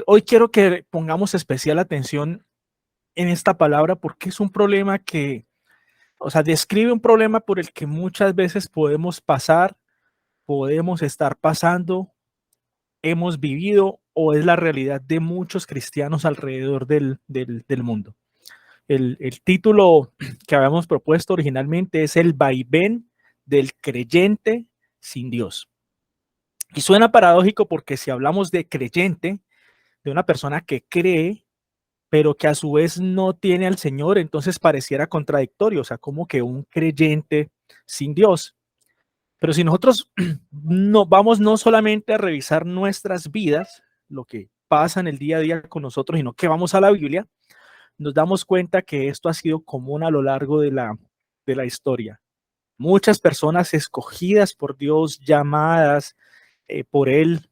hoy quiero que pongamos especial atención en esta palabra porque es un problema que, o sea, describe un problema por el que muchas veces podemos pasar, podemos estar pasando, hemos vivido o es la realidad de muchos cristianos alrededor del mundo. El título que habíamos propuesto originalmente es el vaivén del creyente sin Dios. Y suena paradójico porque si hablamos de creyente, de una persona que cree, pero que a su vez no tiene al Señor, entonces pareciera contradictorio, o sea, como que un creyente sin Dios. Pero si nosotros no vamos no solamente a revisar nuestras vidas, lo que pasa en el día a día con nosotros, sino que vamos a la Biblia, nos damos cuenta que esto ha sido común a lo largo de la historia. Muchas personas escogidas por Dios, llamadas por Él,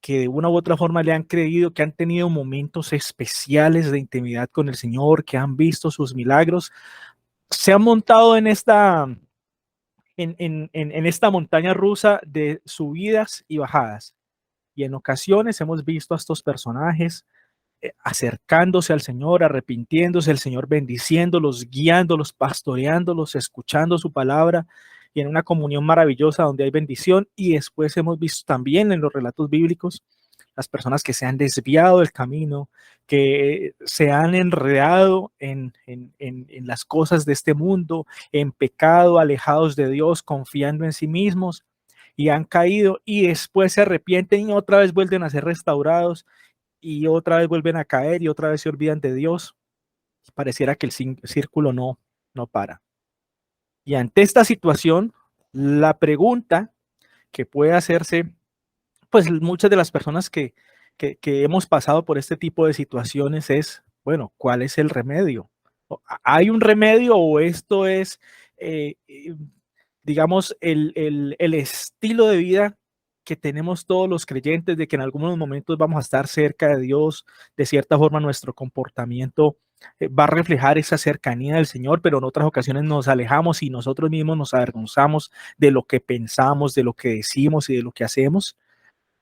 que de una u otra forma le han creído, que han tenido momentos especiales de intimidad con el Señor, que han visto sus milagros, se han montado en esta montaña rusa de subidas y bajadas. Y en ocasiones hemos visto a estos personajes acercándose al Señor, arrepintiéndose, el Señor bendiciéndolos, guiándolos, pastoreándolos, escuchando su palabra y en una comunión maravillosa donde hay bendición. Y después hemos visto también en los relatos bíblicos las personas que se han desviado del camino, que se han enredado en las cosas de este mundo, en pecado, alejados de Dios, confiando en sí mismos y han caído y después se arrepienten y otra vez vuelven a ser restaurados y otra vez vuelven a caer y otra vez se olvidan de Dios. Pareciera que el círculo no para. Y ante esta situación, la pregunta que puede hacerse, pues muchas de las personas que hemos pasado por este tipo de situaciones es, bueno, ¿cuál es el remedio? ¿Hay un remedio o esto es, digamos, el estilo de vida que tenemos todos los creyentes, de que en algunos momentos vamos a estar cerca de Dios, de cierta forma nuestro comportamiento va a reflejar esa cercanía del Señor, pero en otras ocasiones nos alejamos y nosotros mismos nos avergonzamos de lo que pensamos, de lo que decimos y de lo que hacemos?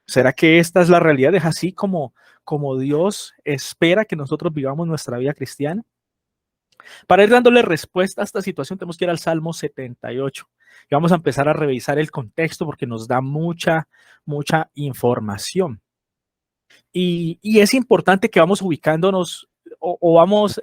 ¿Será que esta es la realidad? ¿Es así como Dios espera que nosotros vivamos nuestra vida cristiana? Para ir dándole respuesta a esta situación, tenemos que ir al Salmo 78 y vamos a empezar a revisar el contexto porque nos da mucha información. Y es importante que vamos ubicándonos o vamos,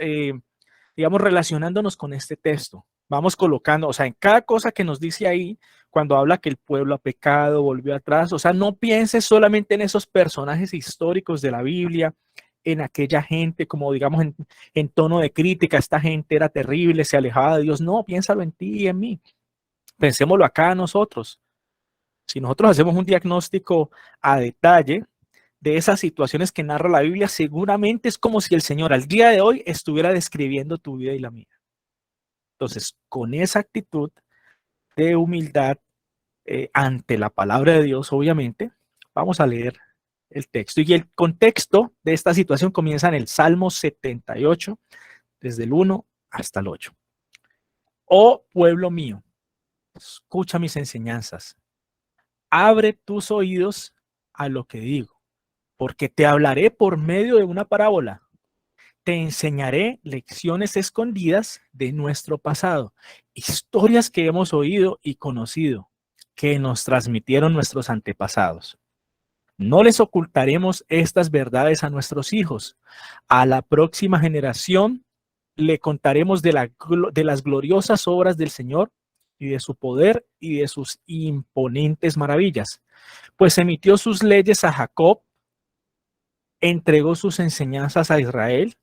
digamos, relacionándonos con este texto. Vamos colocando, o sea, en cada cosa que nos dice ahí, cuando habla que el pueblo ha pecado, volvió atrás, o sea, no pienses solamente en esos personajes históricos de la Biblia, en aquella gente, como digamos, en tono de crítica, esta gente era terrible, se alejaba de Dios. No, piénsalo en ti y en mí. Pensémoslo acá nosotros. Si nosotros hacemos un diagnóstico a detalle de esas situaciones que narra la Biblia, seguramente es como si el Señor al día de hoy estuviera describiendo tu vida y la mía. Entonces, con esa actitud de humildad ante la palabra de Dios, obviamente, vamos a leer el texto. Y el contexto de esta situación comienza en el Salmo 78, desde el 1 hasta el 8. Oh pueblo mío, escucha mis enseñanzas, abre tus oídos a lo que digo, porque te hablaré por medio de una parábola. Te enseñaré lecciones escondidas de nuestro pasado, historias que hemos oído y conocido, que nos transmitieron nuestros antepasados. No les ocultaremos estas verdades a nuestros hijos. A la próxima generación le contaremos de las gloriosas obras del Señor y de su poder y de sus imponentes maravillas. Pues emitió sus leyes a Jacob, entregó sus enseñanzas a Israel,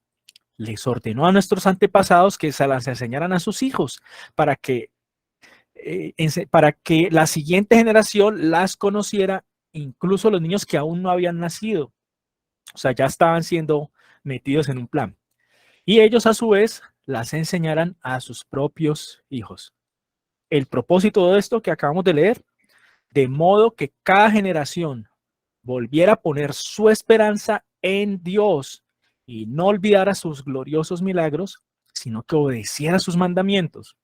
les ordenó a nuestros antepasados que se las enseñaran a sus hijos para que la siguiente generación las conociera, incluso los niños que aún no habían nacido. O sea, ya estaban siendo metidos en un plan. Y ellos a su vez las enseñaran a sus propios hijos. El propósito de esto que acabamos de leer, de modo que cada generación volviera a poner su esperanza en Dios y no olvidara sus gloriosos milagros, sino que obedeciera sus mandamientos.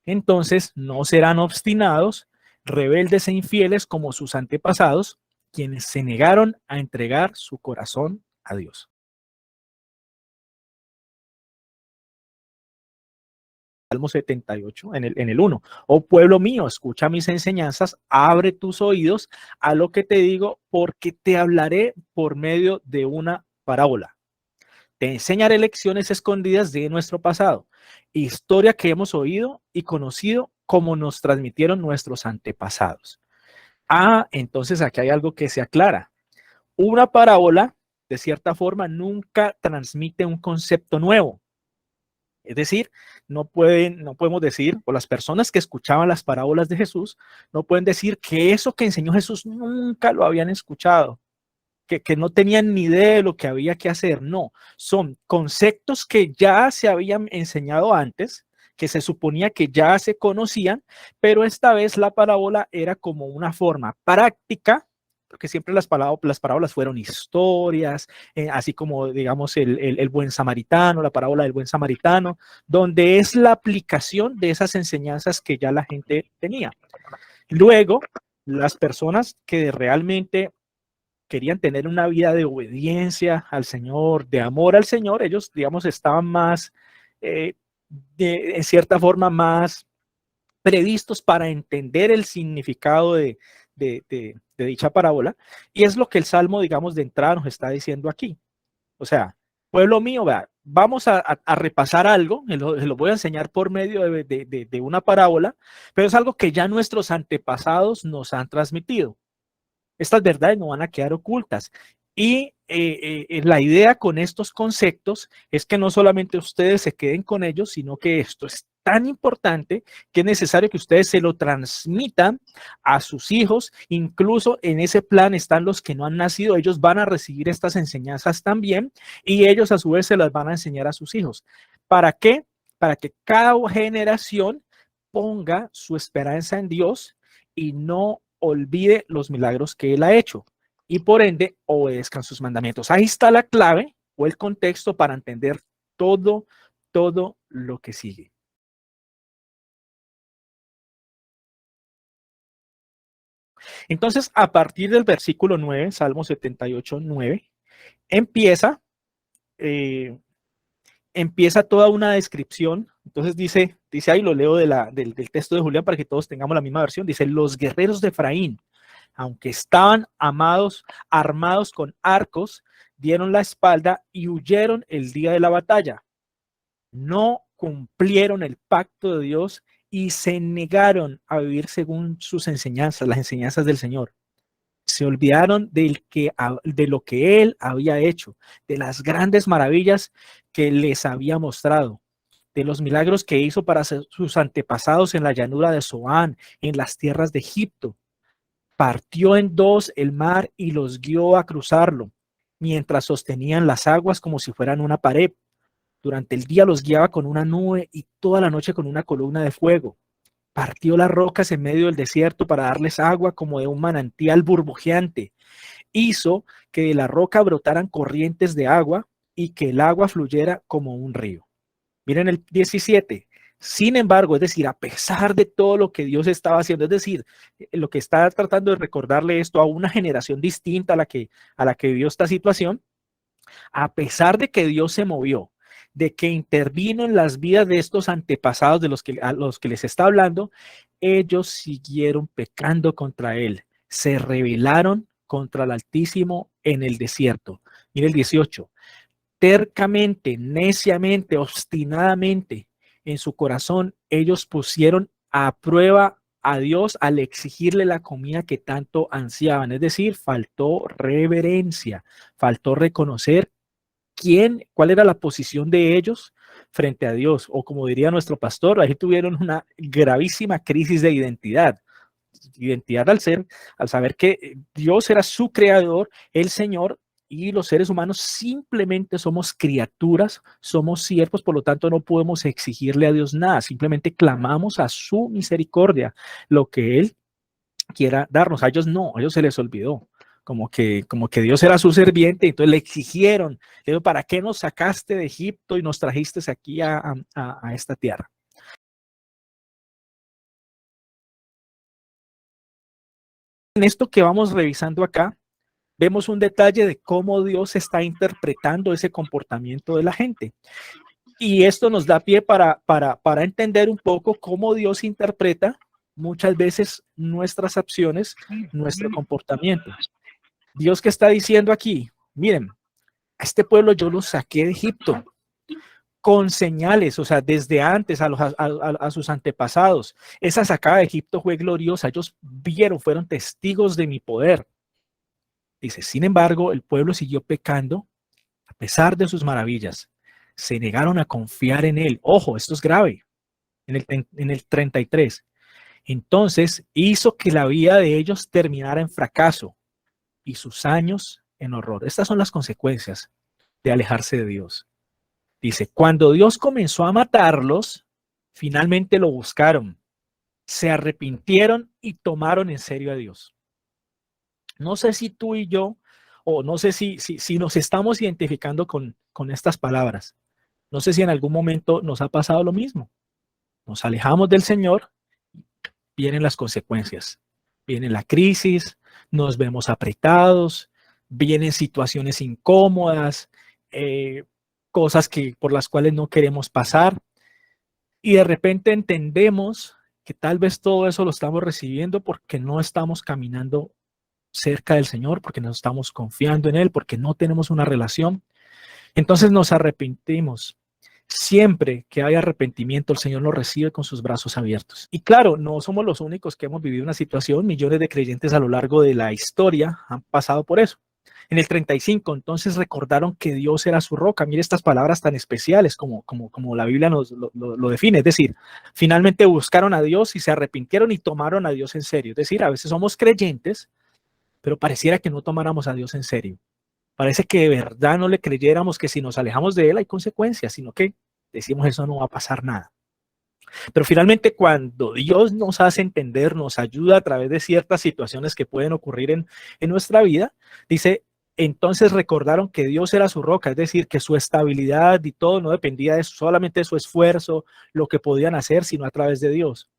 Entonces no serán obstinados, rebeldes e infieles como sus antepasados, quienes se negaron a entregar su corazón a Dios. Salmo 78, en el 1. Oh pueblo mío, escucha mis enseñanzas, abre tus oídos a lo que te digo, porque te hablaré por medio de una parábola. Te enseñaré lecciones escondidas de nuestro pasado, historia que hemos oído y conocido como nos transmitieron nuestros antepasados. Entonces aquí hay algo que se aclara. Una parábola, de cierta forma, nunca transmite un concepto nuevo. Es decir, no podemos decir, o las personas que escuchaban las parábolas de Jesús, no pueden decir que eso que enseñó Jesús nunca lo habían escuchado, que no tenían ni idea de lo que había que hacer. No, son conceptos que ya se habían enseñado antes, que se suponía que ya se conocían, pero esta vez la parábola era como una forma práctica, porque siempre las parábolas fueron historias, así como, digamos, el buen samaritano, la parábola del buen samaritano, donde es la aplicación de esas enseñanzas que ya la gente tenía. Luego, las personas que realmente querían tener una vida de obediencia al Señor, de amor al Señor, ellos, digamos, estaban más, eh, en cierta forma, más previstos para entender el significado de dicha parábola. Y es lo que el Salmo, digamos, de entrada nos está diciendo aquí. O sea, pueblo mío, vea, vamos a repasar algo, se lo voy a enseñar por medio de una parábola, pero es algo que ya nuestros antepasados nos han transmitido. Estas verdades no van a quedar ocultas. Y la idea con estos conceptos es que no solamente ustedes se queden con ellos, sino que esto es tan importante que es necesario que ustedes se lo transmitan a sus hijos. Incluso en ese plan están los que no han nacido. Ellos van a recibir estas enseñanzas también y ellos a su vez se las van a enseñar a sus hijos. ¿Para qué? Para que cada generación ponga su esperanza en Dios y no olvide los milagros que él ha hecho y por ende obedezcan sus mandamientos. Ahí está la clave o el contexto para entender todo, todo lo que sigue. Entonces, a partir del versículo 9, Salmo 78, 9, empieza, eh, empieza toda una descripción. Entonces dice ahí, lo leo del texto de Julián para que todos tengamos la misma versión. Dice, los guerreros de Efraín, aunque estaban armados con arcos, dieron la espalda y huyeron el día de la batalla. No cumplieron el pacto de Dios y se negaron a vivir según sus enseñanzas, las enseñanzas del Señor. Se olvidaron de lo que Él había hecho, de las grandes maravillas que les había mostrado, de los milagros que hizo para sus antepasados en la llanura de Zoán, en las tierras de Egipto. Partió en dos el mar y los guió a cruzarlo, mientras sostenían las aguas como si fueran una pared. Durante el día los guiaba con una nube y toda la noche con una columna de fuego. Partió las rocas en medio del desierto para darles agua como de un manantial burbujeante. Hizo que de la roca brotaran corrientes de agua y que el agua fluyera como un río. Miren el 17. Sin embargo, es decir, a pesar de todo lo que Dios estaba haciendo, es decir, lo que está tratando de recordarle esto a una generación distinta a la que vivió esta situación, a pesar de que Dios se movió, de que intervino en las vidas de estos antepasados a los que les está hablando, ellos siguieron pecando contra él, se rebelaron contra el Altísimo en el desierto. Mire el 18. Tercamente, neciamente, obstinadamente, en su corazón, ellos pusieron a prueba a Dios al exigirle la comida que tanto ansiaban. Es decir, faltó reverencia, faltó reconocer cuál era la posición de ellos frente a Dios. O como diría nuestro pastor, ahí tuvieron una gravísima crisis de identidad. Identidad al saber que Dios era su creador, el Señor, y los seres humanos simplemente somos criaturas, somos siervos, por lo tanto no podemos exigirle a Dios nada, simplemente clamamos a su misericordia, lo que Él quiera darnos. A ellos no, a ellos se les olvidó. Como que Dios era su serviente, entonces le exigieron, le dijo, ¿para qué nos sacaste de Egipto y nos trajiste aquí a esta tierra? En esto que vamos revisando acá, vemos un detalle de cómo Dios está interpretando ese comportamiento de la gente. Y esto nos da pie para entender un poco cómo Dios interpreta muchas veces nuestras acciones, nuestro comportamiento. Dios que está diciendo aquí, miren, a este pueblo yo lo saqué de Egipto con señales, o sea, desde antes a sus antepasados. Esa sacada de Egipto fue gloriosa. Ellos vieron, fueron testigos de mi poder. Dice, sin embargo, el pueblo siguió pecando a pesar de sus maravillas. Se negaron a confiar en él. Ojo, esto es grave. En el 33. Entonces hizo que la vida de ellos terminara en fracaso y sus años en horror. Estas son las consecuencias de alejarse de Dios. Dice, cuando Dios comenzó a matarlos, finalmente lo buscaron, se arrepintieron y tomaron en serio a Dios. No sé si tú y yo, o no sé si nos estamos identificando con estas palabras. No sé si en algún momento nos ha pasado lo mismo. Nos alejamos del Señor, vienen las consecuencias. Viene la crisis, nos vemos apretados, vienen situaciones incómodas, cosas por las cuales no queremos pasar. Y de repente entendemos que tal vez todo eso lo estamos recibiendo porque no estamos caminando cerca del Señor, porque no estamos confiando en Él, porque no tenemos una relación. Entonces nos arrepentimos. Siempre que hay arrepentimiento, el Señor nos recibe con sus brazos abiertos. Y claro, no somos los únicos que hemos vivido una situación. Millones de creyentes a lo largo de la historia han pasado por eso. En el 35, entonces recordaron que Dios era su roca. Mire estas palabras tan especiales como la Biblia nos lo define. Es decir, finalmente buscaron a Dios y se arrepintieron y tomaron a Dios en serio. Es decir, a veces somos creyentes, pero pareciera que no tomáramos a Dios en serio. Parece que de verdad no le creyéramos que si nos alejamos de Él hay consecuencias, sino que decimos eso no va a pasar nada. Pero finalmente cuando Dios nos hace entender, nos ayuda a través de ciertas situaciones que pueden ocurrir en nuestra vida, dice, entonces recordaron que Dios era su roca, es decir, que su estabilidad y todo no dependía solamente de su esfuerzo, lo que podían hacer, sino a través de Dios.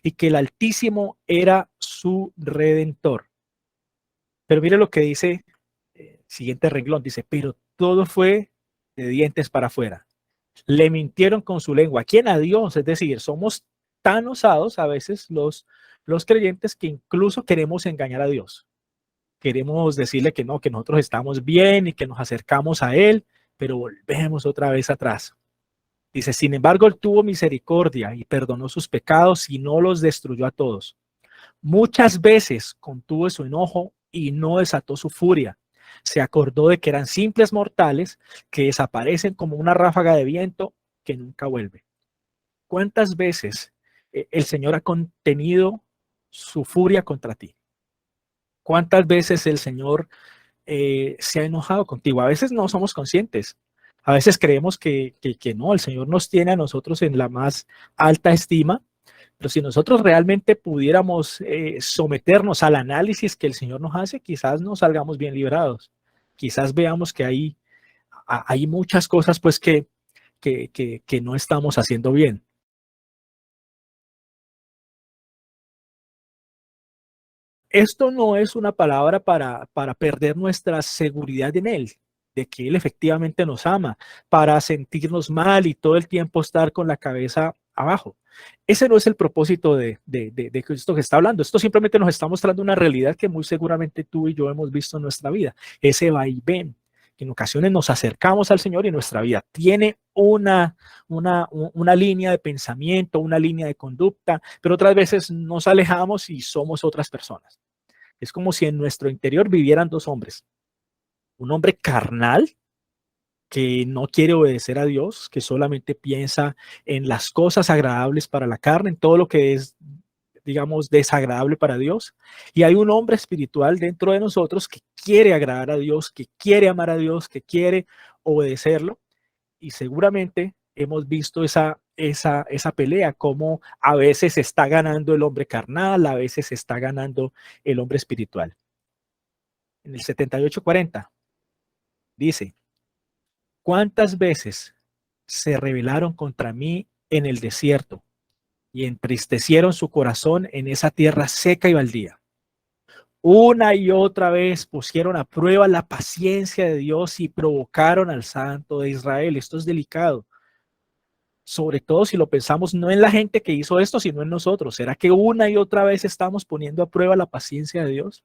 Y que el Altísimo era su redentor. Pero mire lo que dice, siguiente renglón, dice, pero todo fue de dientes para afuera. Le mintieron con su lengua. ¿Quién? A Dios. Es decir, somos tan osados a veces los creyentes que incluso queremos engañar a Dios. Queremos decirle que no, que nosotros estamos bien y que nos acercamos a Él, pero volvemos otra vez atrás. Dice, sin embargo, Él tuvo misericordia y perdonó sus pecados y no los destruyó a todos. Muchas veces contuvo su enojo y no desató su furia. Se acordó de que eran simples mortales que desaparecen como una ráfaga de viento que nunca vuelve. ¿Cuántas veces el Señor ha contenido su furia contra ti? ¿Cuántas veces el Señor se ha enojado contigo? A veces no somos conscientes. A veces creemos que no, el Señor nos tiene a nosotros en la más alta estima, pero si nosotros realmente pudiéramos someternos al análisis que el Señor nos hace, quizás no salgamos bien librados. Quizás veamos que hay muchas cosas pues que no estamos haciendo bien. Esto no es una palabra para perder nuestra seguridad en Él, de que Él efectivamente nos ama, para sentirnos mal y todo el tiempo estar con la cabeza abajo. Ese no es el propósito de esto que está hablando. Esto simplemente nos está mostrando una realidad que muy seguramente tú y yo hemos visto en nuestra vida. Ese vaivén, que en ocasiones nos acercamos al Señor y nuestra vida tiene una línea de pensamiento, una línea de conducta, pero otras veces nos alejamos y somos otras personas. Es como si en nuestro interior vivieran dos hombres. Un hombre carnal que no quiere obedecer a Dios, que solamente piensa en las cosas agradables para la carne, en todo lo que es, digamos, desagradable para Dios. Y hay un hombre espiritual dentro de nosotros que quiere agradar a Dios, que quiere amar a Dios, que quiere obedecerlo. Y seguramente hemos visto esa pelea, como a veces está ganando el hombre carnal, a veces está ganando el hombre espiritual. En el 78:40 dice, ¿cuántas veces se rebelaron contra mí en el desierto y entristecieron su corazón en esa tierra seca y baldía? Una y otra vez pusieron a prueba la paciencia de Dios y provocaron al Santo de Israel. Esto es delicado, sobre todo si lo pensamos no en la gente que hizo esto, sino en nosotros. ¿Será que una y otra vez estamos poniendo a prueba la paciencia de Dios?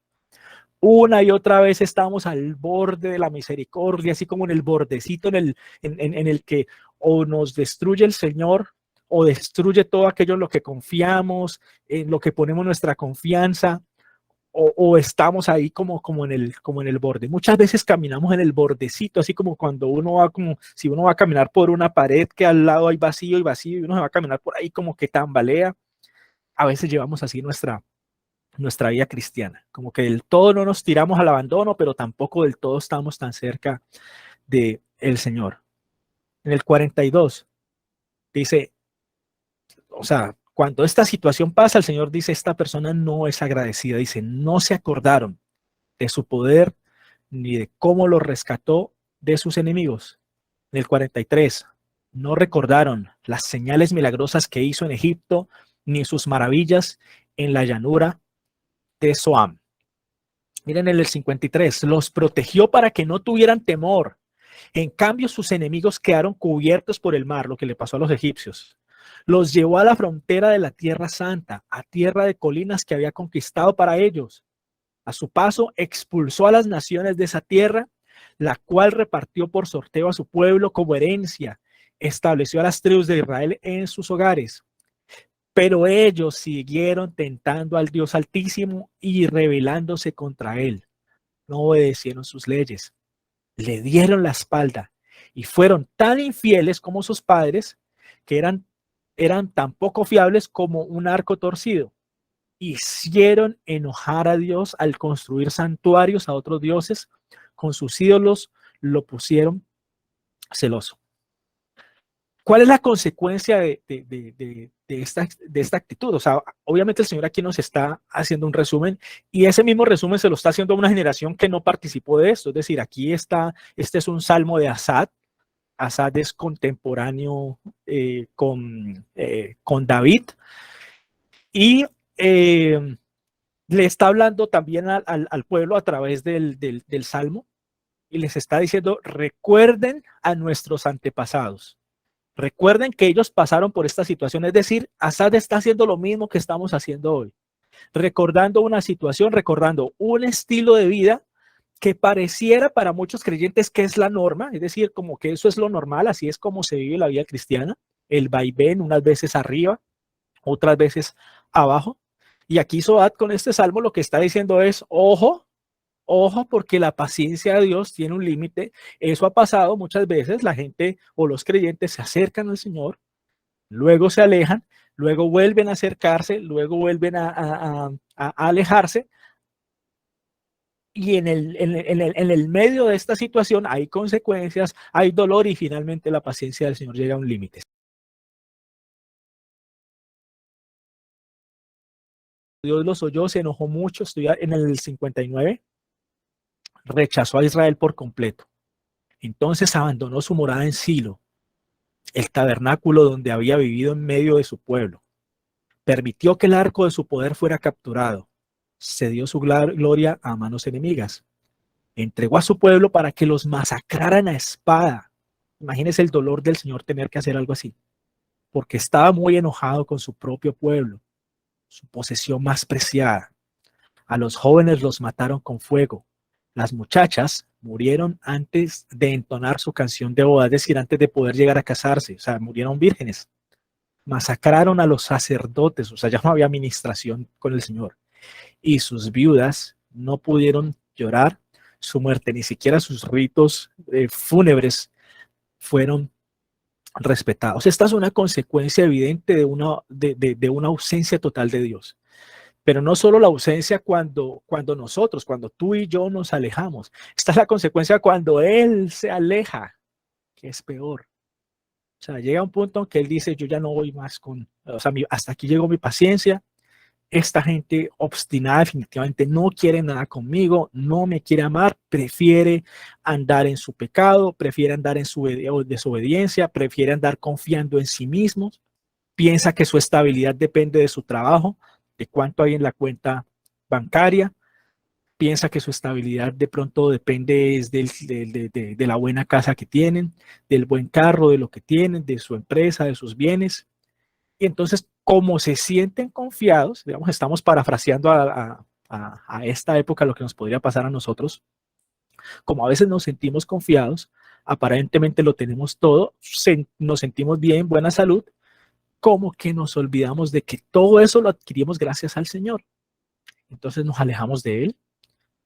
Una y otra vez estamos al borde de la misericordia, así como en el bordecito en el que o nos destruye el Señor o destruye todo aquello en lo que confiamos, en lo que ponemos nuestra confianza, o estamos ahí como en el borde. Muchas veces caminamos en el bordecito, así como cuando uno va, como si uno va a caminar por una pared que al lado hay vacío y vacío, y uno se va a caminar por ahí como que tambalea. A veces llevamos así nuestra vida cristiana, como que del todo no nos tiramos al abandono, pero tampoco del todo estamos tan cerca de el Señor. En el 42 dice, o sea, cuando esta situación pasa, el Señor dice, esta persona no es agradecida, dice, no se acordaron de su poder ni de cómo lo rescató de sus enemigos. En el 43, no recordaron las señales milagrosas que hizo en Egipto, ni sus maravillas en la llanura de Zoam. Miren en el 53, los protegió para que no tuvieran temor. En cambio, sus enemigos quedaron cubiertos por el mar, lo que le pasó a los egipcios. Los llevó a la frontera de la Tierra Santa, a tierra de colinas que había conquistado para ellos. A su paso, expulsó a las naciones de esa tierra, la cual repartió por sorteo a su pueblo como herencia. Estableció a las tribus de Israel en sus hogares. Pero ellos siguieron tentando al Dios Altísimo y rebelándose contra él. No obedecieron sus leyes, le dieron la espalda y fueron tan infieles como sus padres, que eran tan poco fiables como un arco torcido. Hicieron enojar a Dios al construir santuarios a otros dioses, con sus ídolos lo pusieron celoso. ¿Cuál es la consecuencia de esta actitud? O sea, obviamente el Señor aquí nos está haciendo un resumen, y ese mismo resumen se lo está haciendo a una generación que no participó de esto. Es decir, aquí está, este es un salmo de Asad. Asad es contemporáneo con David, y le está hablando también al pueblo a través del salmo, y les está diciendo, recuerden a nuestros antepasados. Recuerden que ellos pasaron por esta situación, es decir, Asad está haciendo lo mismo que estamos haciendo hoy, recordando una situación, recordando un estilo de vida que pareciera para muchos creyentes que es la norma, es decir, como que eso es lo normal, así es como se vive la vida cristiana, el vaivén, unas veces arriba, otras veces abajo. Y aquí Soat con este salmo lo que está diciendo es, ojo, ojo, porque la paciencia de Dios tiene un límite. Eso ha pasado muchas veces, la gente o los creyentes se acercan al Señor, luego se alejan, luego vuelven a acercarse, luego vuelven a alejarse, y en el medio de esta situación hay consecuencias, hay dolor, y finalmente la paciencia del Señor llega a un límite. Dios los oyó, se enojó mucho, estoy en el 59, rechazó a Israel por completo. Entonces abandonó su morada en Silo, el tabernáculo donde había vivido en medio de su pueblo. Permitió que el arco de su poder fuera capturado. Cedió su gloria a manos enemigas. Entregó a su pueblo para que los masacraran a espada. Imagínense el dolor del Señor tener que hacer algo así, porque estaba muy enojado con su propio pueblo, su posesión más preciada. A los jóvenes los mataron con fuego. Las muchachas murieron antes de entonar su canción de boda, es decir, antes de poder llegar a casarse, o sea, murieron vírgenes. Masacraron a los sacerdotes, o sea, ya no había administración con el Señor. Y sus viudas no pudieron llorar su muerte, ni siquiera sus ritos fúnebres fueron respetados. Esta es una consecuencia evidente de una ausencia total de Dios. Pero no solo la ausencia cuando tú y yo nos alejamos. Esta es la consecuencia cuando Él se aleja, que es peor. O sea, llega un punto en que Él dice, yo ya no voy más o sea, hasta aquí llegó mi paciencia. Esta gente obstinada definitivamente no quiere nada conmigo, no me quiere amar, prefiere andar en su pecado, prefiere andar en su desobediencia, prefiere andar confiando en sí mismos, piensa que su estabilidad depende de su trabajo, de cuánto hay en la cuenta bancaria, piensa que su estabilidad de pronto depende es de la buena casa que tienen, del buen carro, de lo que tienen, de su empresa, de sus bienes. Y entonces, como se sienten confiados, digamos, estamos parafraseando a esta época lo que nos podría pasar a nosotros, como a veces nos sentimos confiados, aparentemente lo tenemos todo, nos sentimos bien, buena salud, como que nos olvidamos de que todo eso lo adquirimos gracias al Señor. Entonces nos alejamos de Él,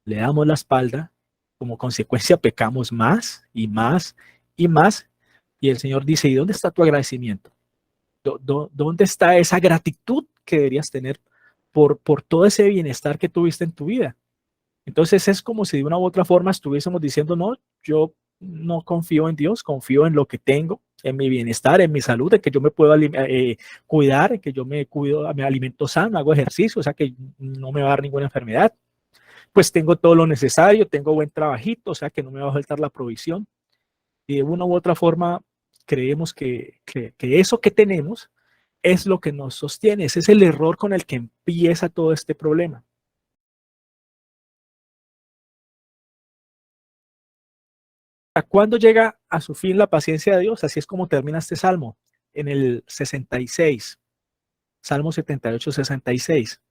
le damos la espalda, como consecuencia pecamos más y más y más. Y el Señor dice, ¿y dónde está tu agradecimiento? ¿Dónde está esa gratitud que deberías tener por todo ese bienestar que tuviste en tu vida? Entonces es como si de una u otra forma estuviésemos diciendo, no, yo no confío en Dios, confío en lo que tengo, en mi bienestar, en mi salud, en que yo me puedo cuidar, en que yo me cuido, me alimento sano, hago ejercicio, o sea que no me va a dar ninguna enfermedad. Pues tengo todo lo necesario, tengo buen trabajito, o sea que no me va a faltar la provisión. Y de una u otra forma creemos que eso que tenemos es lo que nos sostiene. Ese es el error con el que empieza todo este problema. ¿Cuándo llega a su fin la paciencia de Dios? Así es como termina este salmo, en el 66, Salmo 78, 66.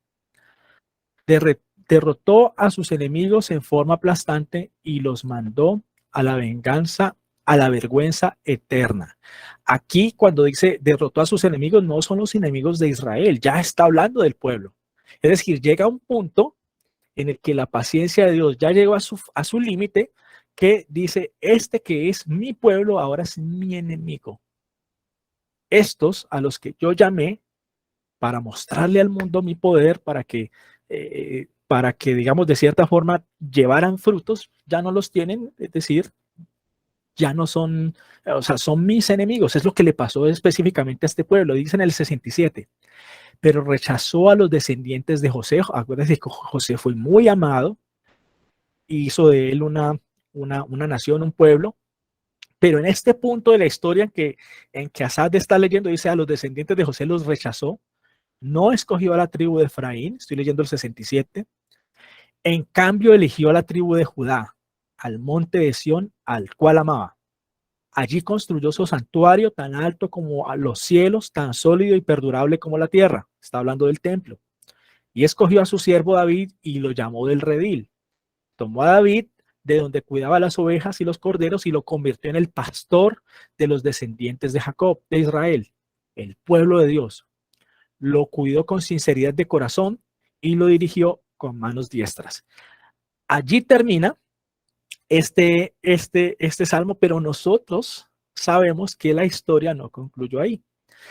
Derrotó a sus enemigos en forma aplastante y los mandó a la venganza, a la vergüenza eterna. Aquí cuando dice derrotó a sus enemigos, no son los enemigos de Israel, ya está hablando del pueblo. Es decir, llega un punto en el que la paciencia de Dios ya llegó a su límite, que dice, este que es mi pueblo ahora es mi enemigo. Estos a los que yo llamé para mostrarle al mundo mi poder, para que, digamos, de cierta forma llevaran frutos, ya no los tienen, es decir, ya no son, o sea, son mis enemigos. Es lo que le pasó específicamente a este pueblo, dice en el 67. Pero rechazó a los descendientes de José. Acuérdense que José fue muy amado, hizo de él una nación, un pueblo. Pero en este punto de la historia en que Asad está leyendo, dice a los descendientes de José los rechazó, no escogió a la tribu de Efraín, estoy leyendo el 67, en cambio eligió a la tribu de Judá, al monte de Sión, al cual amaba. Allí construyó su santuario tan alto como a los cielos, tan sólido y perdurable como la tierra. Está hablando del templo. Y escogió a su siervo David y lo llamó del redil. Tomó a David de donde cuidaba las ovejas y los corderos y lo convirtió en el pastor de los descendientes de Jacob, de Israel, el pueblo de Dios. Lo cuidó con sinceridad de corazón y lo dirigió con manos diestras. Allí termina este salmo, pero nosotros sabemos que la historia no concluyó ahí.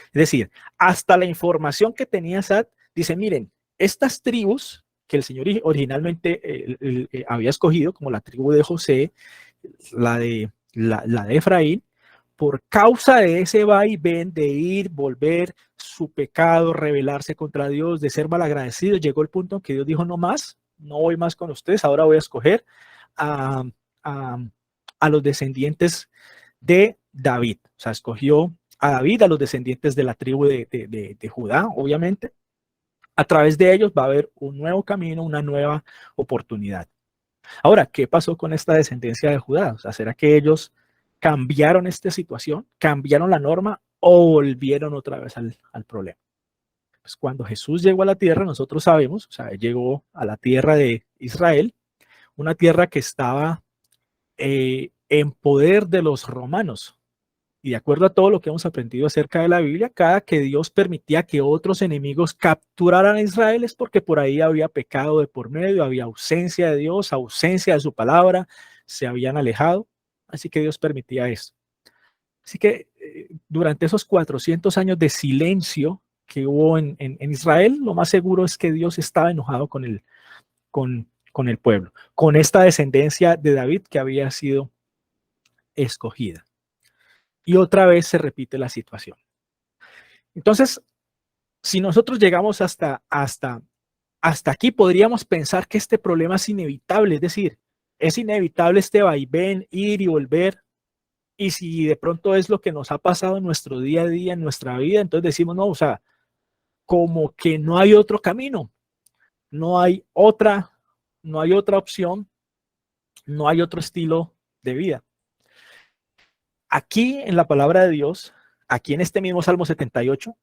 Es decir, hasta la información que tenía Sad dice, miren, estas tribus que el Señor originalmente había escogido, como la tribu de José, la de Efraín, por causa de ese va y ven, de ir, volver, su pecado, rebelarse contra Dios, de ser malagradecido, llegó el punto en que Dios dijo, no más, no voy más con ustedes, ahora voy a escoger a, a, a los descendientes de David. O sea, escogió a David, a los descendientes de la tribu de Judá, obviamente. A través de ellos va a haber un nuevo camino, una nueva oportunidad. Ahora, ¿qué pasó con esta descendencia de Judá? O sea, ¿será que ellos cambiaron esta situación, cambiaron la norma o volvieron otra vez al problema? Pues cuando Jesús llegó a la tierra, nosotros sabemos, o sea, llegó a la tierra de Israel, una tierra que estaba en poder de los romanos. Y de acuerdo a todo lo que hemos aprendido acerca de la Biblia, cada que Dios permitía que otros enemigos capturaran a Israel es porque por ahí había pecado de por medio, había ausencia de Dios, ausencia de su palabra, se habían alejado. Así que Dios permitía eso. Así que durante esos 400 años de silencio que hubo en Israel, lo más seguro es que Dios estaba enojado con el pueblo, con esta descendencia de David que había sido escogida. Y otra vez se repite la situación. Entonces, si nosotros llegamos hasta aquí, podríamos pensar que este problema es inevitable, es decir, es inevitable este vaivén, ir y volver. Y si de pronto es lo que nos ha pasado en nuestro día a día, en nuestra vida, entonces decimos, no, o sea, como que no hay otro camino, no hay no hay otra opción, no hay otro estilo de vida. Aquí en la palabra de Dios, aquí en este mismo Salmo 78,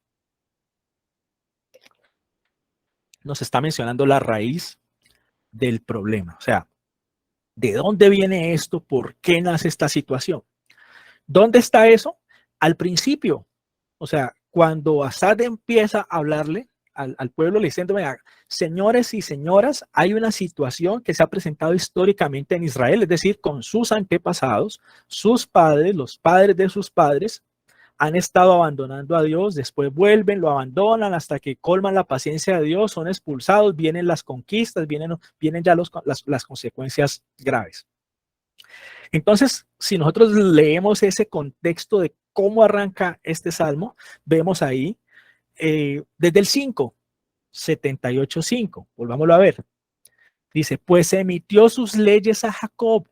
nos está mencionando la raíz del problema. O sea, ¿de dónde viene esto? ¿Por qué nace esta situación? ¿Dónde está eso? Al principio. O sea, cuando Asad empieza a hablarle al pueblo diciendo, vea, señores y señoras, hay una situación que se ha presentado históricamente en Israel, es decir, con sus antepasados, sus padres, los padres de sus padres, han estado abandonando a Dios, después vuelven, lo abandonan hasta que colman la paciencia de Dios, son expulsados, vienen las conquistas, vienen ya las consecuencias graves. Entonces, si nosotros leemos ese contexto de cómo arranca este salmo, vemos ahí desde el 5, 78:5, volvámoslo a ver. Dice, pues emitió sus leyes a Jacob,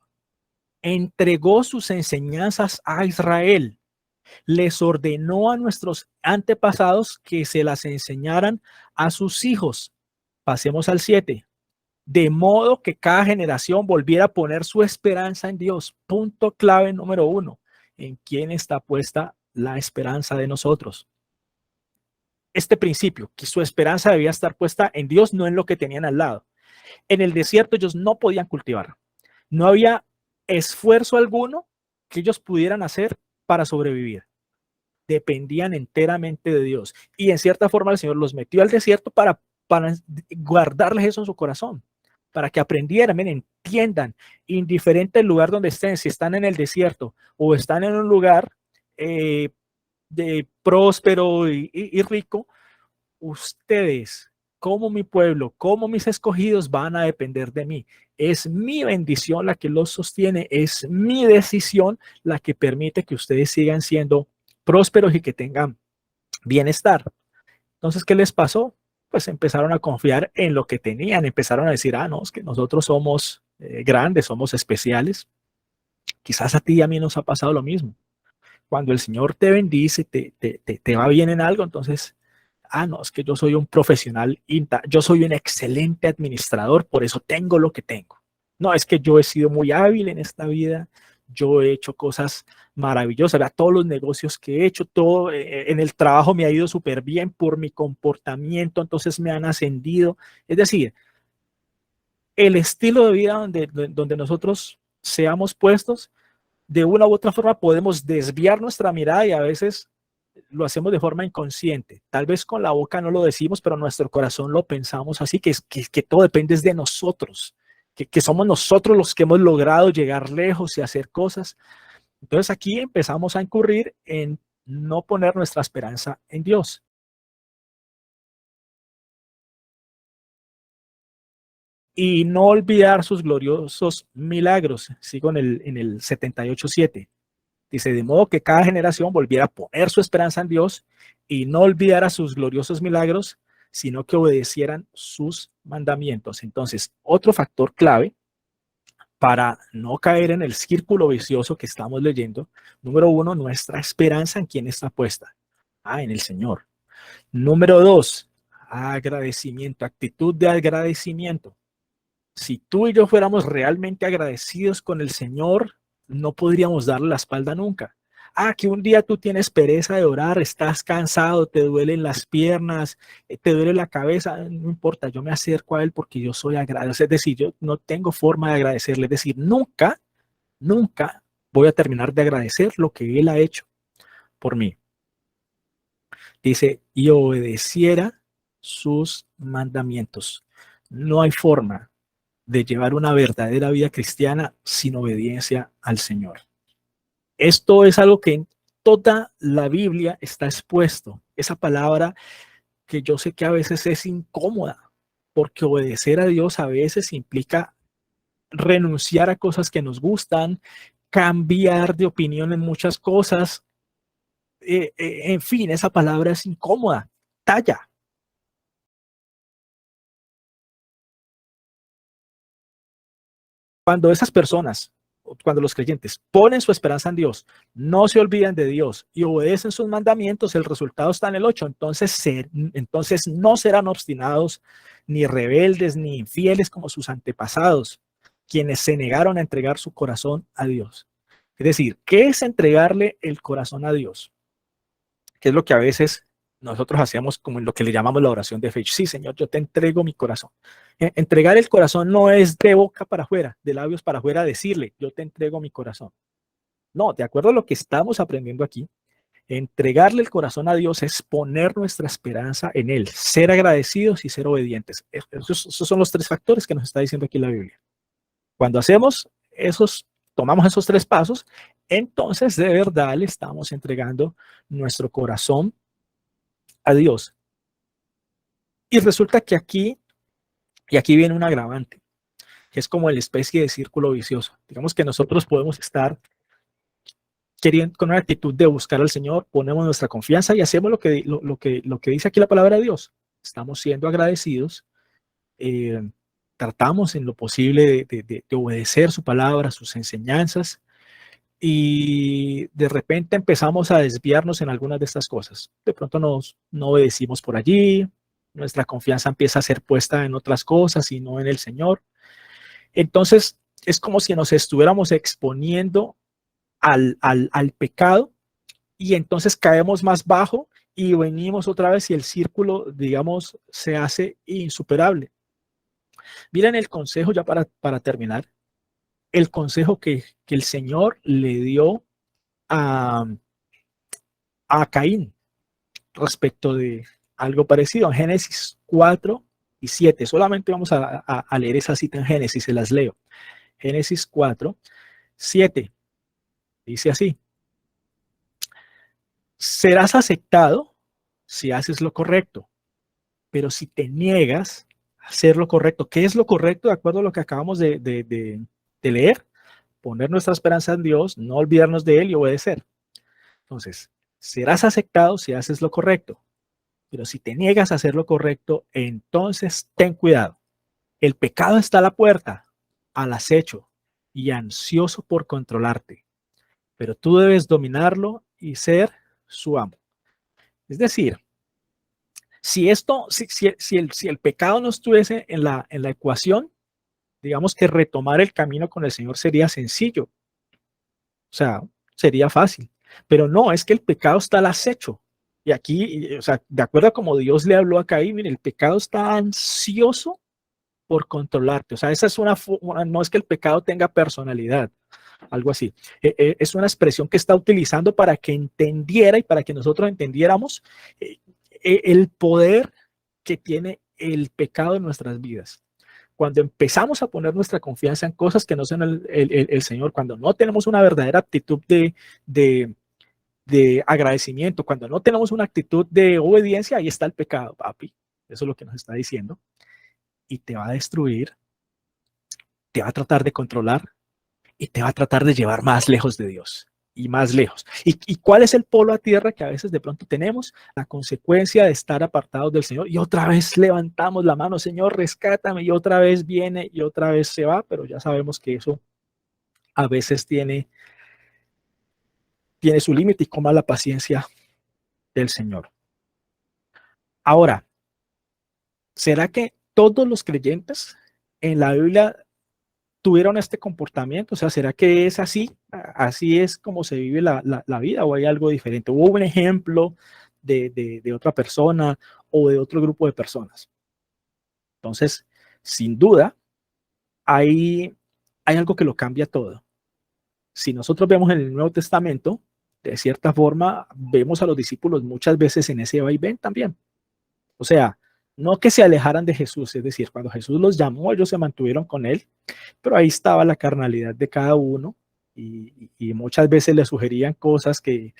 entregó sus enseñanzas a Israel, les ordenó a nuestros antepasados que se las enseñaran a sus hijos. Pasemos al 7. De modo que cada generación volviera a poner su esperanza en Dios. Punto clave número 1. ¿En quién está puesta la esperanza de nosotros? Este principio, que su esperanza debía estar puesta en Dios, no en lo que tenían al lado. En el desierto ellos no podían cultivar. No había esfuerzo alguno que ellos pudieran hacer para sobrevivir. Dependían enteramente de Dios. Y en cierta forma el Señor los metió al desierto para guardarles eso en su corazón, para que aprendieran, entiendan, indiferente el lugar donde estén, si están en el desierto o están en un lugar de próspero y rico, ustedes, como mi pueblo, como mis escogidos, van a depender de mí. Es mi bendición la que los sostiene, es mi decisión la que permite que ustedes sigan siendo prósperos y que tengan bienestar. Entonces, ¿qué les pasó? Pues empezaron a confiar en lo que tenían, empezaron a decir, no, es que nosotros somos grandes, somos especiales. Quizás a ti y a mí nos ha pasado lo mismo. Cuando el Señor te bendice, te va bien en algo, entonces, no, es que yo soy un profesional, yo soy un excelente administrador, por eso tengo lo que tengo. No, es que yo he sido muy hábil en esta vida, yo he hecho cosas maravillosas, ¿verdad? Todos los negocios que he hecho, todo en el trabajo me ha ido súper bien por mi comportamiento, entonces me han ascendido. Es decir, el estilo de vida donde nosotros seamos puestos, de una u otra forma podemos desviar nuestra mirada y a veces lo hacemos de forma inconsciente. Tal vez con la boca no lo decimos, pero nuestro corazón lo pensamos así, que todo depende de nosotros, que somos nosotros los que hemos logrado llegar lejos y hacer cosas. Entonces aquí empezamos a incurrir en no poner nuestra esperanza en Dios. Y no olvidar sus gloriosos milagros. Sigo en el 78:7. Dice, de modo que cada generación volviera a poner su esperanza en Dios y no olvidara sus gloriosos milagros, sino que obedecieran sus mandamientos. Entonces, otro factor clave para no caer en el círculo vicioso que estamos leyendo, número 1, nuestra esperanza en quién está puesta. En el Señor. Número 2, agradecimiento, actitud de agradecimiento. Si tú y yo fuéramos realmente agradecidos con el Señor, no podríamos darle la espalda nunca. Que un día tú tienes pereza de orar, estás cansado, te duelen las piernas, te duele la cabeza, no importa, yo me acerco a Él porque yo soy agradecido. Es decir, yo no tengo forma de agradecerle. Es decir, nunca, nunca voy a terminar de agradecer lo que Él ha hecho por mí. Dice, y obedeciera sus mandamientos. No hay forma de llevar una verdadera vida cristiana sin obediencia al Señor. Esto es algo que en toda la Biblia está expuesto. Esa palabra que yo sé que a veces es incómoda, porque obedecer a Dios a veces implica renunciar a cosas que nos gustan, cambiar de opinión en muchas cosas. En fin, esa palabra es incómoda, talla. Cuando esas personas, cuando los creyentes ponen su esperanza en Dios, no se olvidan de Dios y obedecen sus mandamientos, el resultado está en el 8. Entonces no serán obstinados ni rebeldes, ni infieles como sus antepasados, quienes se negaron a entregar su corazón a Dios. Es decir, ¿qué es entregarle el corazón a Dios? Que es lo que a veces nosotros hacemos como en lo que le llamamos la oración de fe. Sí, Señor, yo te entrego mi corazón. Entregar el corazón no es de boca para afuera, de labios para afuera, decirle, yo te entrego mi corazón. No, de acuerdo a lo que estamos aprendiendo aquí, entregarle el corazón a Dios es poner nuestra esperanza en Él, ser agradecidos y ser obedientes. Esos son los tres factores que nos está diciendo aquí la Biblia. Cuando hacemos esos, tomamos esos tres pasos, entonces de verdad le estamos entregando nuestro corazón a Dios. Y resulta que aquí, y aquí viene un agravante, que es como la especie de círculo vicioso. Digamos que nosotros podemos estar queriendo, con una actitud de buscar al Señor, ponemos nuestra confianza y hacemos lo que dice aquí la palabra de Dios. Estamos siendo agradecidos, tratamos en lo posible de obedecer su palabra, sus enseñanzas, y de repente empezamos a desviarnos en algunas de estas cosas. De pronto no obedecimos por allí, nuestra confianza empieza a ser puesta en otras cosas y no en el Señor. Entonces es como si nos estuviéramos exponiendo al pecado y entonces caemos más bajo y venimos otra vez y el círculo, digamos, se hace insuperable. Miren el consejo ya para terminar, el consejo que el Señor le dio a, a Caín respecto de algo parecido en Génesis 4 y 7. Solamente vamos a leer esa cita en Génesis, se las leo. Génesis 4, 7. Dice así: serás aceptado si haces lo correcto, pero si te niegas a hacer lo correcto, ¿qué es lo correcto de acuerdo a lo que acabamos de leer? Poner nuestra esperanza en Dios, no olvidarnos de Él y obedecer. Entonces, serás aceptado si haces lo correcto, pero si te niegas a hacer lo correcto, entonces ten cuidado. El pecado está a la puerta, al acecho y ansioso por controlarte, pero tú debes dominarlo y ser su amo. Es decir, si el pecado no estuviese en la ecuación, digamos que retomar el camino con el Señor sería sencillo, o sea, sería fácil, pero no, es que el pecado está al acecho. Y aquí, o sea, de acuerdo a como Dios le habló a Caín, mire, el pecado está ansioso por controlarte. O sea, esa es no es que el pecado tenga personalidad, algo así. Es una expresión que está utilizando para que entendiera y para que nosotros entendiéramos el poder que tiene el pecado en nuestras vidas. Cuando empezamos a poner nuestra confianza en cosas que no son el Señor, cuando no tenemos una verdadera actitud de agradecimiento, cuando no tenemos una actitud de obediencia, ahí está el pecado, papi. Eso es lo que nos está diciendo. Y te va a destruir, te va a tratar de controlar y te va a tratar de llevar más lejos de Dios y más lejos. ¿Y cuál es el polo a tierra que a veces de pronto tenemos? La consecuencia de estar apartados del Señor y otra vez levantamos la mano, Señor, rescátame, y otra vez viene y otra vez se va, pero ya sabemos que eso a veces tiene su límite y coma la paciencia del Señor. Ahora, ¿será que todos los creyentes en la Biblia tuvieron este comportamiento? O sea, ¿será que es así? ¿Así es como se vive la vida o hay algo diferente? ¿Hubo un ejemplo de otra persona o de otro grupo de personas? Entonces, sin duda, hay algo que lo cambia todo. Si nosotros vemos en el Nuevo Testamento, de cierta forma, vemos a los discípulos muchas veces en ese vaivén también. O sea, no que se alejaran de Jesús, es decir, cuando Jesús los llamó, ellos se mantuvieron con él, pero ahí estaba la carnalidad de cada uno y muchas veces le sugerían cosas que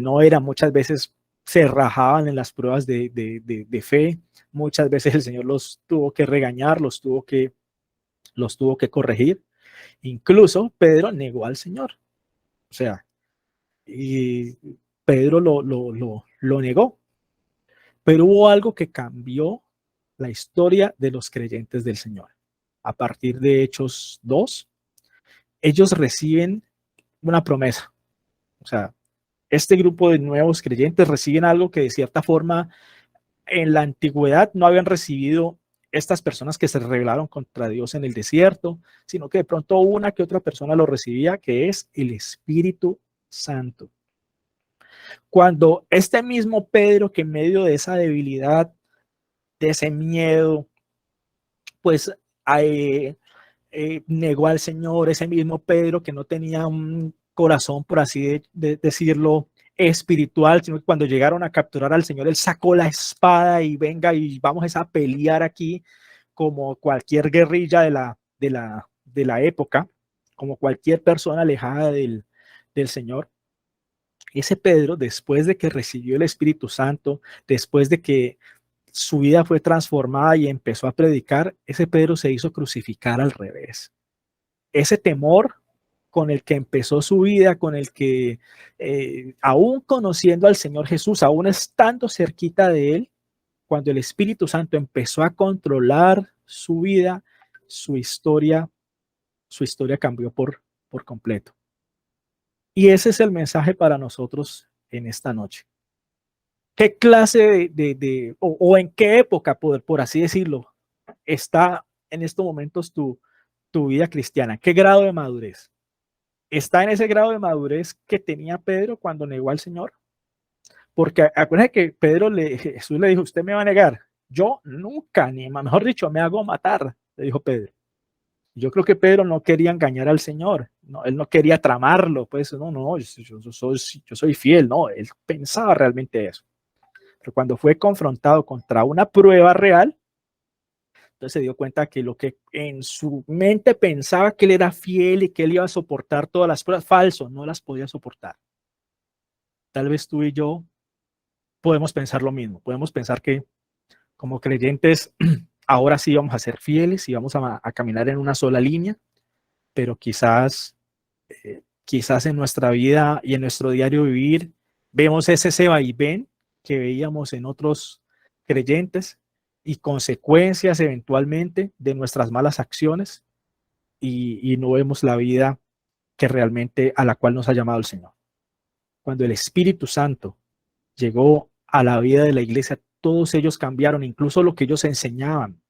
no eran, muchas veces se rajaban en las pruebas de fe, muchas veces el Señor los tuvo que regañar, los tuvo que corregir, incluso Pedro negó al Señor, o sea, y Pedro lo negó, pero hubo algo que cambió la historia de los creyentes del Señor. A partir de Hechos 2, ellos reciben una promesa. O sea, este grupo de nuevos creyentes reciben algo que de cierta forma en la antigüedad no habían recibido estas personas que se rebelaron contra Dios en el desierto, sino que de pronto una que otra persona lo recibía, que es el Espíritu Santo. Cuando este mismo Pedro, que en medio de esa debilidad, de ese miedo, pues negó al Señor, ese mismo Pedro que no tenía un corazón, por así decirlo, espiritual, sino que cuando llegaron a capturar al Señor, él sacó la espada y venga y vamos a pelear aquí como cualquier guerrilla de la época, como cualquier persona alejada del Señor. Ese Pedro, después de que recibió el Espíritu Santo, después de que su vida fue transformada y empezó a predicar, ese Pedro se hizo crucificar al revés. Ese temor con el que empezó su vida, con el que aún conociendo al Señor Jesús, aún estando cerquita de él, cuando el Espíritu Santo empezó a controlar su vida, su historia, su historia cambió por completo. Y ese es el mensaje para nosotros en esta noche. ¿Qué clase o en qué época, por así decirlo, está en estos momentos tu vida cristiana? ¿Qué grado de madurez? ¿Está en ese grado de madurez que tenía Pedro cuando negó al Señor? Porque acuérdense que Jesús le dijo, usted me va a negar. Yo nunca, ni mejor dicho, me hago matar, le dijo Pedro. Yo creo que Pedro no quería engañar al Señor, no, él no quería tramarlo, pues no, yo soy fiel, no, él pensaba realmente eso. Pero cuando fue confrontado contra una prueba real, entonces se dio cuenta que lo que en su mente pensaba que él era fiel y que él iba a soportar todas las pruebas, falso, no las podía soportar. Tal vez tú y yo podemos pensar lo mismo, podemos pensar que como creyentes ahora sí vamos a ser fieles y vamos a caminar en una sola línea, pero quizás en nuestra vida y en nuestro diario vivir vemos ese vaivén que veíamos en otros creyentes y consecuencias eventualmente de nuestras malas acciones y no vemos la vida que realmente a la cual nos ha llamado el Señor. Cuando el Espíritu Santo llegó a la vida de la iglesia, todos ellos cambiaron, incluso lo que ellos enseñaban.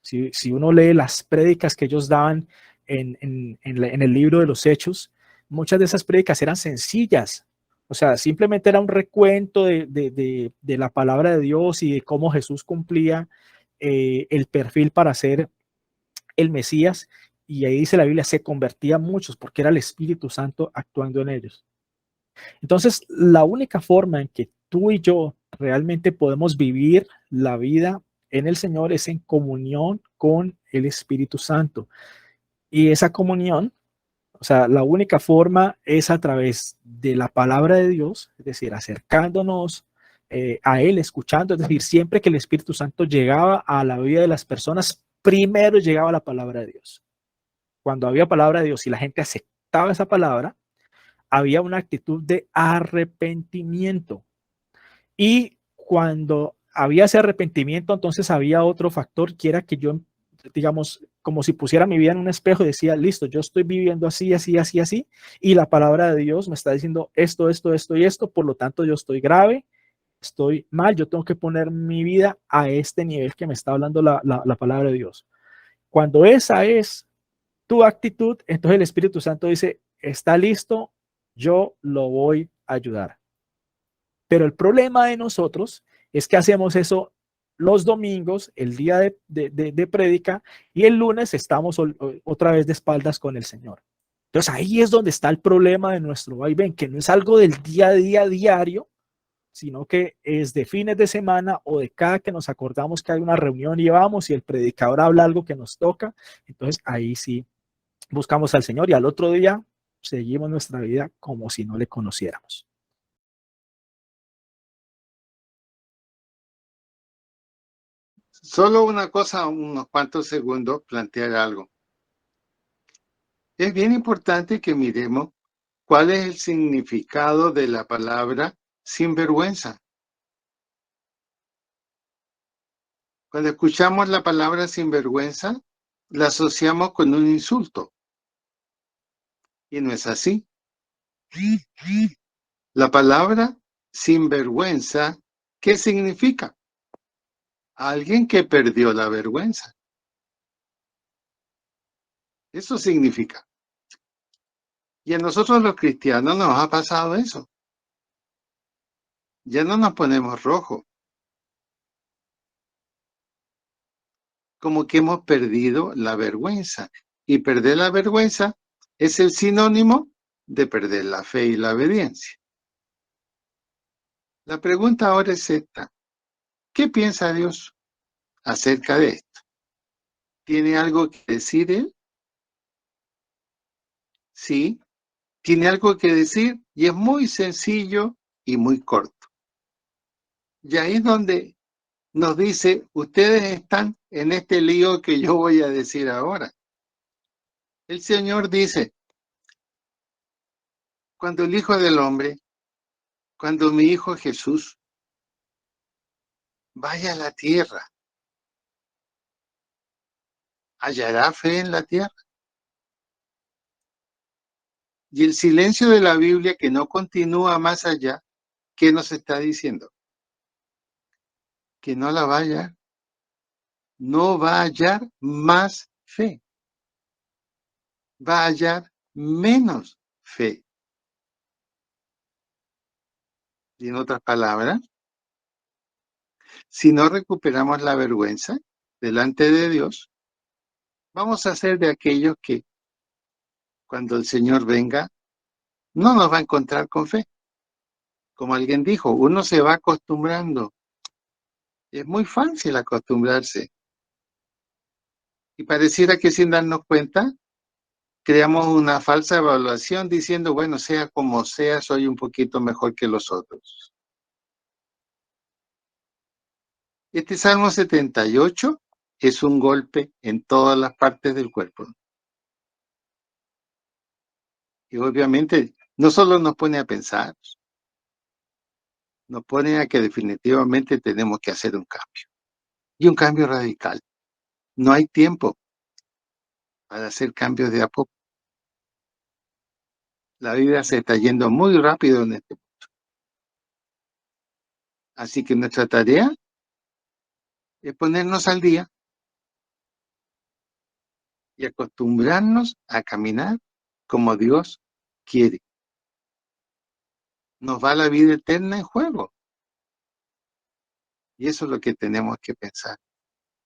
Si uno lee las prédicas que ellos daban en el libro de los Hechos, muchas de esas prédicas eran sencillas. O sea, simplemente era un recuento de la palabra de Dios y de cómo Jesús cumplía el perfil para ser el Mesías. Y ahí dice la Biblia, se convertían muchos porque era el Espíritu Santo actuando en ellos. Entonces, la única forma en que tú y yo realmente podemos vivir la vida en el Señor es en comunión con el Espíritu Santo. Y esa comunión, o sea, la única forma es a través de la palabra de Dios, es decir, acercándonos a Él, escuchando, es decir, siempre que el Espíritu Santo llegaba a la vida de las personas, primero llegaba la palabra de Dios. Cuando había palabra de Dios y la gente aceptaba esa palabra, había una actitud de arrepentimiento. Y cuando había ese arrepentimiento, entonces había otro factor que era que yo, digamos, como si pusiera mi vida en un espejo y decía, listo, yo estoy viviendo así, así, así, así, y la palabra de Dios me está diciendo esto y esto, por lo tanto yo estoy grave, estoy mal, yo tengo que poner mi vida a este nivel que me está hablando la palabra de Dios. Cuando esa es tu actitud, entonces el Espíritu Santo dice, está listo, yo lo voy a ayudar. Pero el problema de nosotros es que hacemos eso los domingos, el día de prédica, y el lunes estamos otra vez de espaldas con el Señor. Entonces ahí es donde está el problema de nuestro vaivén, que no es algo del día a día diario, sino que es de fines de semana o de cada que nos acordamos que hay una reunión y vamos y el predicador habla algo que nos toca. Entonces ahí sí buscamos al Señor y al otro día seguimos nuestra vida como si no le conociéramos. Solo una cosa, unos cuantos segundos, plantear algo. Es bien importante que miremos cuál es el significado de la palabra sinvergüenza. Cuando escuchamos la palabra sinvergüenza, la asociamos con un insulto. Y no es así. La palabra sinvergüenza, ¿qué significa? Alguien que perdió la vergüenza. Eso significa. Y a nosotros los cristianos nos ha pasado eso. Ya no nos ponemos rojos. Como que hemos perdido la vergüenza. Y perder la vergüenza es el sinónimo de perder la fe y la obediencia. La pregunta ahora es esta. ¿Qué piensa Dios acerca de esto? ¿Tiene algo que decir Él? Sí, tiene algo que decir y es muy sencillo y muy corto. Y ahí es donde nos dice, ustedes están en este lío que yo voy a decir ahora. El Señor dice, cuando el Hijo del Hombre, cuando mi Hijo Jesús vaya a la tierra, ¿hallará fe en la tierra? Y el silencio de la Biblia que no continúa más allá, ¿qué nos está diciendo? Que no la vaya, no va a hallar más fe, va a hallar menos fe. Y en otras palabras, si no recuperamos la vergüenza delante de Dios, vamos a ser de aquellos que cuando el Señor venga, no nos va a encontrar con fe. Como alguien dijo, uno se va acostumbrando. Es muy fácil acostumbrarse. Y pareciera que sin darnos cuenta, creamos una falsa evaluación diciendo, bueno, sea como sea, soy un poquito mejor que los otros. Este Salmo 78 es un golpe en todas las partes del cuerpo. Y obviamente no solo nos pone a pensar, nos pone a que definitivamente tenemos que hacer un cambio. Y un cambio radical. No hay tiempo para hacer cambios de a poco. La vida se está yendo muy rápido en este punto. Así que nuestra tarea es ponernos al día y acostumbrarnos a caminar como Dios quiere. Nos va la vida eterna en juego. Y eso es lo que tenemos que pensar.